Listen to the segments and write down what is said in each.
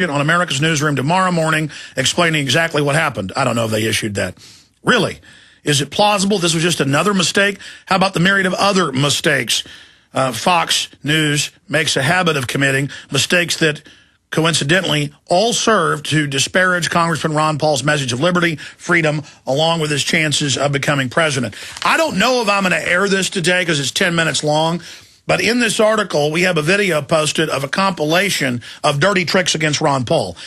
on America's Newsroom tomorrow morning explaining exactly what happened. I don't know if they issued that. Really? Is it plausible this was just another mistake? How about the myriad of other mistakes Fox News makes a habit of committing, mistakes that coincidentally all serve to disparage Congressman Ron Paul's message of liberty, freedom, along with his chances of becoming president? I don't know if I'm going to air this today because it's 10 minutes long, but in this article, we have a video posted of a compilation of dirty tricks against Ron Paul.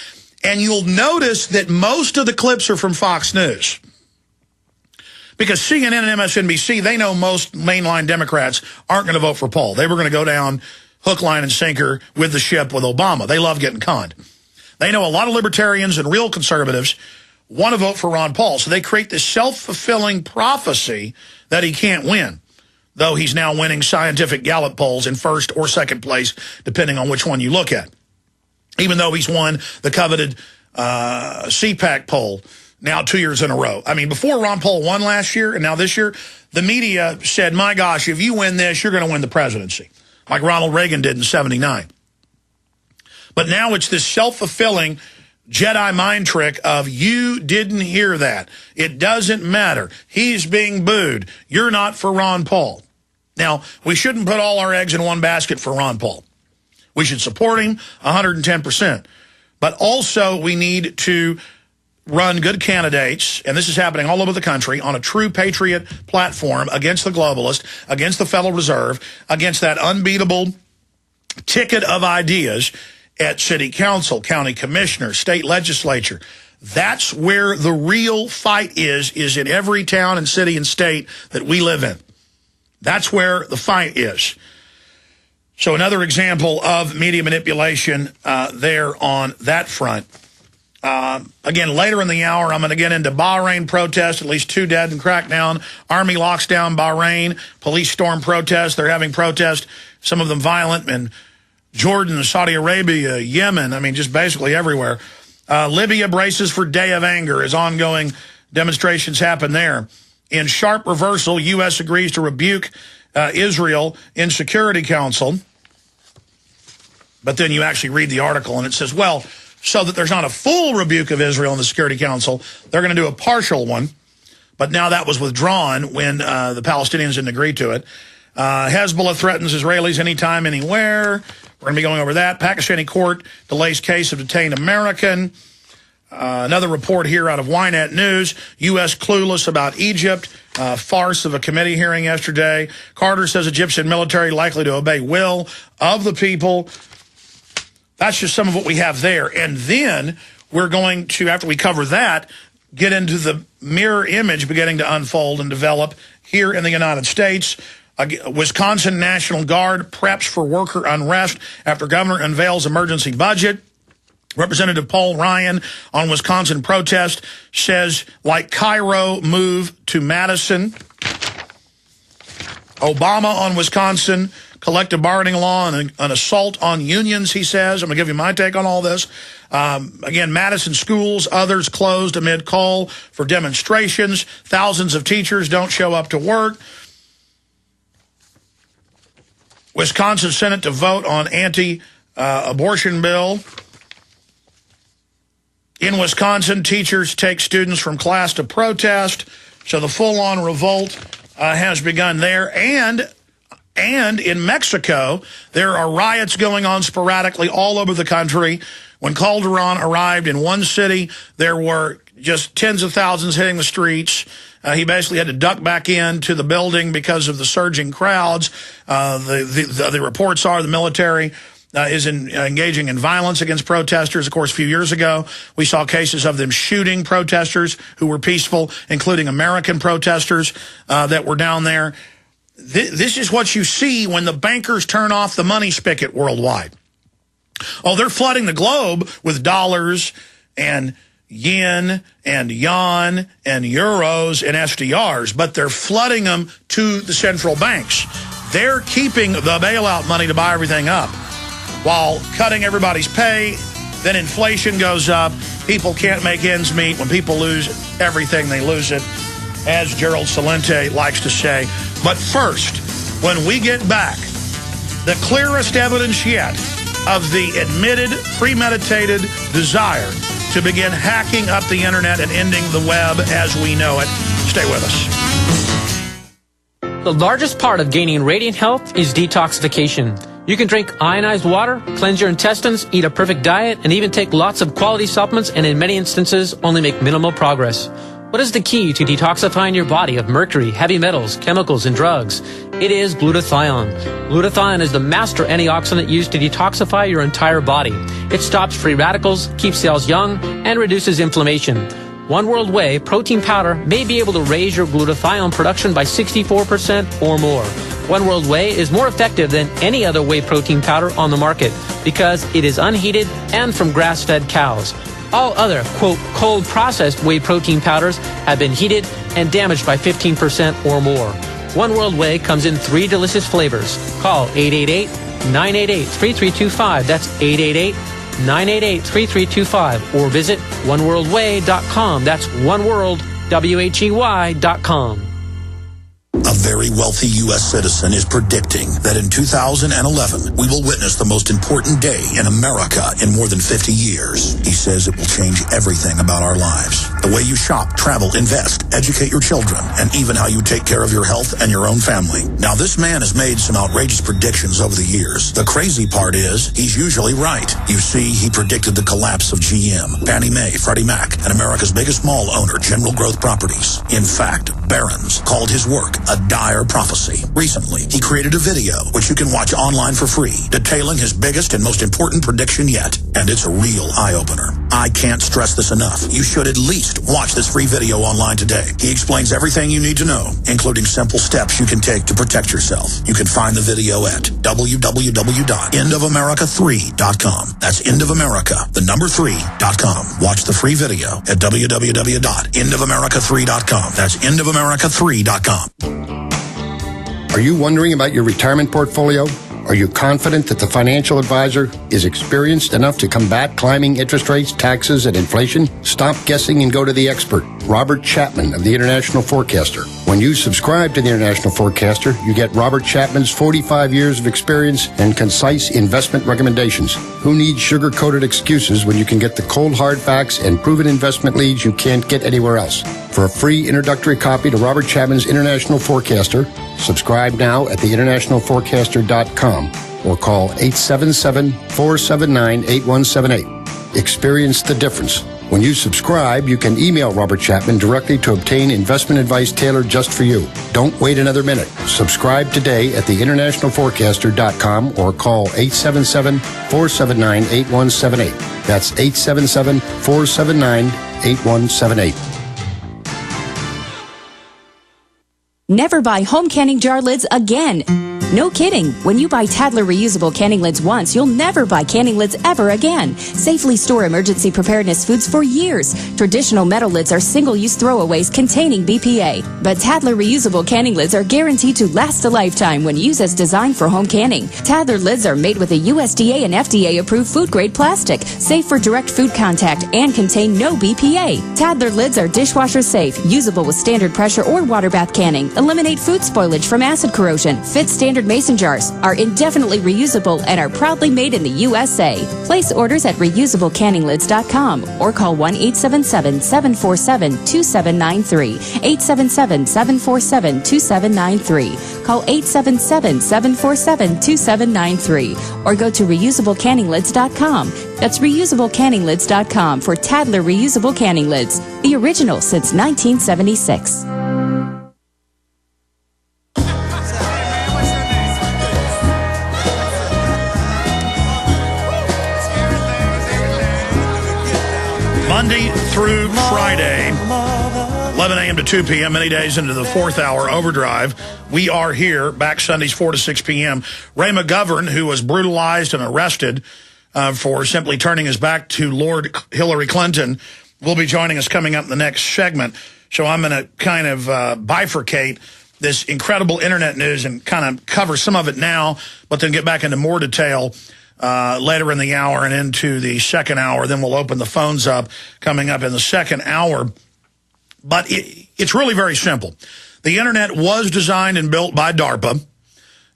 And you'll notice that most of the clips are from Fox News. Because CNN and MSNBC, they know most mainline Democrats aren't going to vote for Paul. They were going to go down hook, line, and sinker with the ship with Obama. They love getting conned. They know a lot of libertarians and real conservatives want to vote for Ron Paul. So they create this self-fulfilling prophecy that he can't win, though he's now winning scientific Gallup polls in first or second place, depending on which one you look at. Even though he's won the coveted CPAC poll now 2 years in a row. I mean, before Ron Paul won last year and now this year, the media said, my gosh, if you win this, you're going to win the presidency, like Ronald Reagan did in '79. But now it's this self-fulfilling Jedi mind trick of you didn't hear that. It doesn't matter. He's being booed. You're not for Ron Paul. Now, we shouldn't put all our eggs in one basket for Ron Paul. We should support him 110%. But also we need to run good candidates, and this is happening all over the country, on a true patriot platform against the globalist, against the Federal Reserve, against that unbeatable ticket of ideas at city council, county commissioner, state legislature. That's where the real fight is in every town and city and state that we live in. That's where the fight is. So another example of media manipulation there on that front. Again, later in the hour, I'm going to get into Bahrain protests, at least 2 dead in crackdown. Army locks down Bahrain. Police storm protests. They're having protests, some of them violent, in Jordan, Saudi Arabia, Yemen. I mean, just basically everywhere. Libya braces for day of anger as ongoing demonstrations happen there. In sharp reversal, U.S. agrees to rebuke Israel in Security Council. But then you actually read the article and it says, well, so that there's not a full rebuke of Israel in the Security Council, they're going to do a partial one. But now that was withdrawn when the Palestinians didn't agree to it. Hezbollah threatens Israelis anytime, anywhere. We're going to be going over that. Pakistani court delays case of detained American. Another report here out of Ynet News. U.S. clueless about Egypt. Farce of a committee hearing yesterday. Carter says Egyptian military likely to obey will of the people. That's just some of what we have there. And then we're going to, after we cover that, get into the mirror image beginning to unfold and develop here in the United States. Wisconsin National Guard preps for worker unrest after governor unveils emergency budget. Representative Paul Ryan on Wisconsin protest says, like Cairo, move to Madison. Obama on Wisconsin collective bargaining law and an assault on unions, he says. I'm going to give you my take on all this. Again, Madison schools, others closed amid call for demonstrations. Thousands of teachers don't show up to work. Wisconsin Senate to vote on anti-abortion bill. In Wisconsin, teachers take students from class to protest. So the full-on revolt has begun there. And in Mexico, there are riots going on sporadically all over the country. When Calderon arrived in one city, there were just tens of thousands hitting the streets. He basically had to duck back into the building because of the surging crowds. The reports are the military is engaging in violence against protesters. Of course, a few years ago, we saw cases of them shooting protesters who were peaceful, including American protesters that were down there. This is what you see when the bankers turn off the money spigot worldwide. Oh, they're flooding the globe with dollars and yen and yuan and euros and SDRs, but they're flooding them to the central banks. They're keeping the bailout money to buy everything up while cutting everybody's pay. Then inflation goes up. People can't make ends meet. When people lose everything, they lose it, as Gerald Celente likes to say. But first, when we get back, the clearest evidence yet of the admitted, premeditated desire to begin hacking up the internet and ending the web as we know it. Stay with us. The largest part of gaining radiant health is detoxification. You can drink ionized water, cleanse your intestines, eat a perfect diet, and even take lots of quality supplements and in many instances only make minimal progress. What is the key to detoxifying your body of mercury, heavy metals, chemicals, and drugs? It is glutathione. Glutathione is the master antioxidant used to detoxify your entire body. It stops free radicals, keeps cells young, and reduces inflammation. One World Whey protein powder may be able to raise your glutathione production by 64% or more. One World Whey is more effective than any other whey protein powder on the market because it is unheated and from grass-fed cows. All other, quote, cold-processed whey protein powders have been heated and damaged by 15% or more. One World Whey comes in 3 delicious flavors. Call 888-988-3325. That's 888-988-3325. Or visit oneworldwhey.com. That's oneworld.com. A very wealthy U.S. citizen is predicting that in 2011, we will witness the most important day in America in more than 50 years. He says it will change everything about our lives. The way you shop, travel, invest, educate your children, and even how you take care of your health and your own family. Now, this man has made some outrageous predictions over the years. The crazy part is, he's usually right. You see, he predicted the collapse of GM, Fannie Mae, Freddie Mac, and America's biggest mall owner, General Growth Properties. In fact, Barron's called his work a dire prophecy. Recently, he created a video, which you can watch online for free, detailing his biggest and most important prediction yet. And it's a real eye-opener. I can't stress this enough. You should at least watch this free video online today. He explains everything you need to know, including simple steps you can take to protect yourself. You can find the video at www.endofamerica3.com. That's endofamerica3.com. Watch the free video at www.endofamerica3.com. That's endofamerica3.com. Are you wondering about your retirement portfolio? Are you confident that the financial advisor is experienced enough to combat climbing interest rates, taxes, and inflation? Stop guessing and go to the expert, Robert Chapman of the International Forecaster. When you subscribe to the International Forecaster, you get Robert Chapman's 45 years of experience and concise investment recommendations. Who needs sugar-coated excuses when you can get the cold hard facts and proven investment leads you can't get anywhere else? For a free introductory copy to Robert Chapman's International Forecaster, subscribe now at theinterntionalforecaster.com or call 877-479-8178. Experience the difference. When you subscribe, you can email Robert Chapman directly to obtain investment advice tailored just for you. Don't wait another minute. Subscribe today at theinterntionalforecaster.com or call 877-479-8178. That's 877-479-8178. Never buy home canning jar lids again. No kidding. When you buy Tadler reusable canning lids once, you'll never buy canning lids ever again. Safely store emergency preparedness foods for years. Traditional metal lids are single-use throwaways containing BPA. But Tadler reusable canning lids are guaranteed to last a lifetime when used as designed for home canning. Tadler lids are made with a USDA and FDA-approved food-grade plastic, safe for direct food contact, and contain no BPA. Tadler lids are dishwasher safe, usable with standard pressure or water bath canning, eliminate food spoilage from acid corrosion, fit standard mason jars, are indefinitely reusable, and are proudly made in the USA. Place orders at reusablecanninglids.com or call 1-877-747-2793. 877-747-2793. Call 877-747-2793 or go to reusablecanninglids.com. That's reusablecanninglids.com for Tadler reusable canning lids, the original since 1976. Monday through Friday, 11 a.m. to 2 p.m., many days into the fourth hour overdrive. We are here, back Sundays 4 to 6 p.m. Ray McGovern, who was brutalized and arrested for simply turning his back to Lord Hillary Clinton, will be joining us coming up in the next segment. So I'm going to kind of bifurcate this incredible internet news and kind of cover some of it now, but then get back into more detail later in the hour and into the second hour. Then we'll open the phones up coming up in the second hour. But it's really very simple. The internet was designed and built by DARPA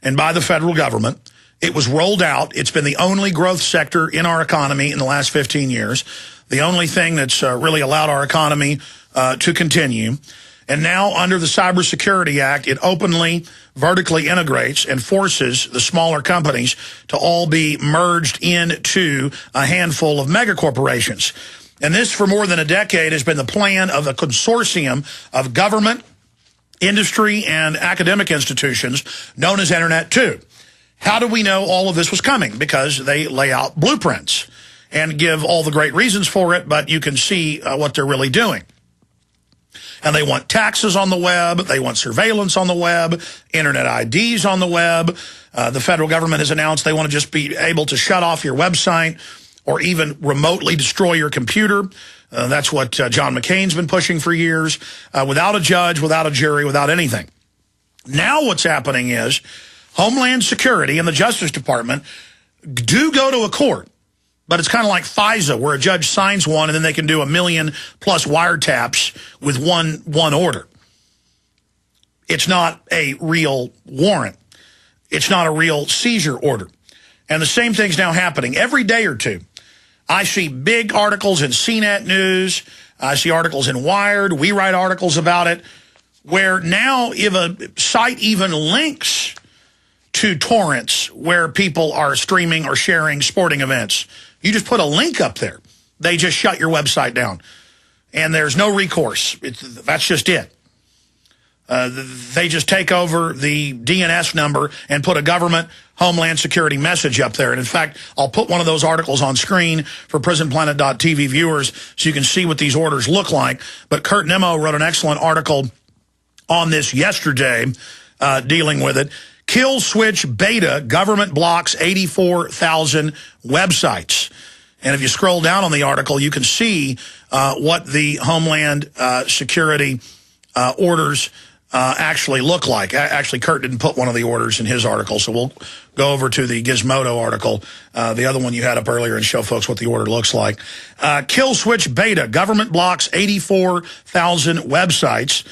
and by the federal government. It was rolled out. It's been the only growth sector in our economy in the last 15 years, the only thing that's really allowed our economy to continue. And now, under the Cybersecurity Act, it openly, vertically integrates and forces the smaller companies to all be merged into a handful of megacorporations. And this, for more than a decade, has been the plan of a consortium of government, industry, and academic institutions known as Internet 2. How do we know all of this was coming? Because they lay out blueprints and give all the great reasons for it, but you can see what they're really doing. And they want taxes on the web, they want surveillance on the web, internet IDs on the web. The federal government has announced they want to just be able to shut off your website or even remotely destroy your computer. That's what John McCain's been pushing for years, without a judge, without a jury, without anything. Now what's happening is Homeland Security and the Justice Department do go to a court, but it's kind of like FISA, where a judge signs one and then they can do 1 million plus wiretaps with one order. It's not a real warrant. It's not a real seizure order. And the same thing's now happening every day or two. I see big articles in CNET News. I see articles in Wired. We write articles about it, where now if a site even links to torrents where people are streaming or sharing sporting events, you just put a link up there, they just shut your website down. And there's no recourse. That's just it. They just take over the DNS number and put a government Homeland Security message up there. And in fact, I'll put one of those articles on screen for PrisonPlanet.tv viewers so you can see what these orders look like. But Kurt Nimmo wrote an excellent article on this yesterday, dealing with it. Kill switch beta, government blocks 84,000 websites. And if you scroll down on the article, you can see what the Homeland Security orders actually look like. Actually, Kurt didn't put one of the orders in his article, so we'll go over to the Gizmodo article, the other one you had up earlier, and show folks what the order looks like. Kill switch beta, government blocks 84,000 websites.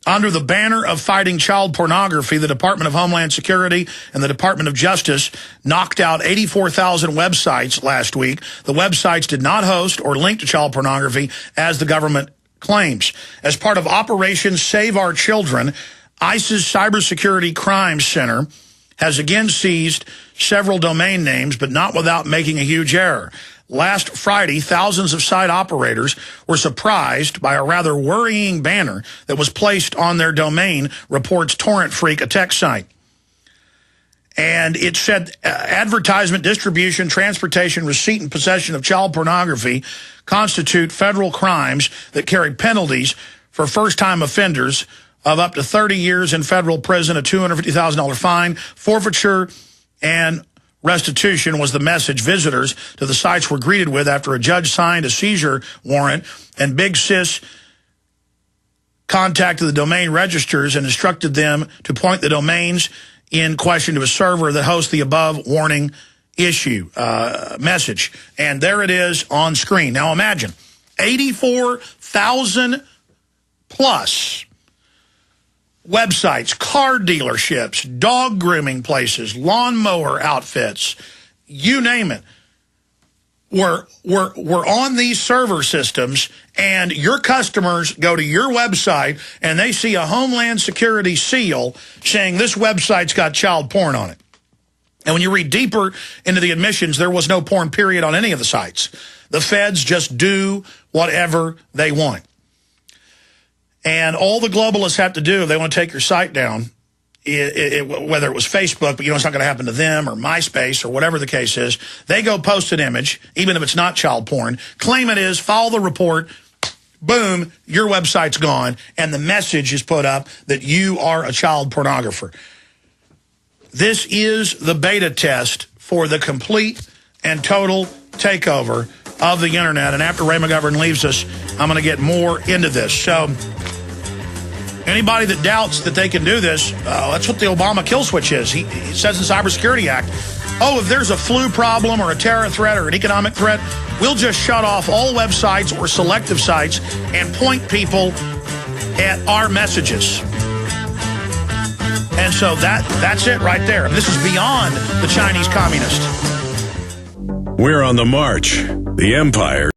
Under the banner of fighting child pornography, the Department of Homeland Security and the Department of Justice knocked out 84,000 websites last week. The websites did not host or link to child pornography, as the government claims. As part of Operation Save Our Children, ICE's Cybersecurity Crimes Center has again seized several domain names, but not without making a huge error. Last Friday, thousands of site operators were surprised by a rather worrying banner that was placed on their domain, reports Torrent Freak, a tech site. And it said advertisement, distribution, transportation, receipt, and possession of child pornography constitute federal crimes that carry penalties for first-time offenders of up to 30 years in federal prison, a $250,000 fine, forfeiture, and restitution was the message visitors to the sites were greeted with after a judge signed a seizure warrant, and Big Sis contacted the domain registers and instructed them to point the domains in question to a server that hosts the above warning issue message. And there it is on screen. Now imagine 84,000 plus websites, car dealerships, dog grooming places, lawnmower outfits, you name it, were on these server systems, and your customers go to your website and they see a Homeland Security seal saying this website's got child porn on it. And when you read deeper into the admissions, there was no porn period on any of the sites. The feds just do whatever they want. And all the globalists have to do if they want to take your site down, whether it was Facebook, but it's not going to happen to them, or MySpace, or whatever the case is, they go post an image, even if it's not child porn, claim it is, file the report, boom, your website's gone, and the message is put up that you are a child pornographer. This is the beta test for the complete and total takeover of the internet. And after Ray McGovern leaves us, I'm going to get more into this. So anybody that doubts that they can do this, that's what the Obama kill switch is. He says in the Cybersecurity Act, oh, if there's a flu problem or a terror threat or an economic threat, we'll just shut off all websites or selective sites and point people at our messages. And so that's it right there. This is beyond the Chinese communist. We're on the march. The empire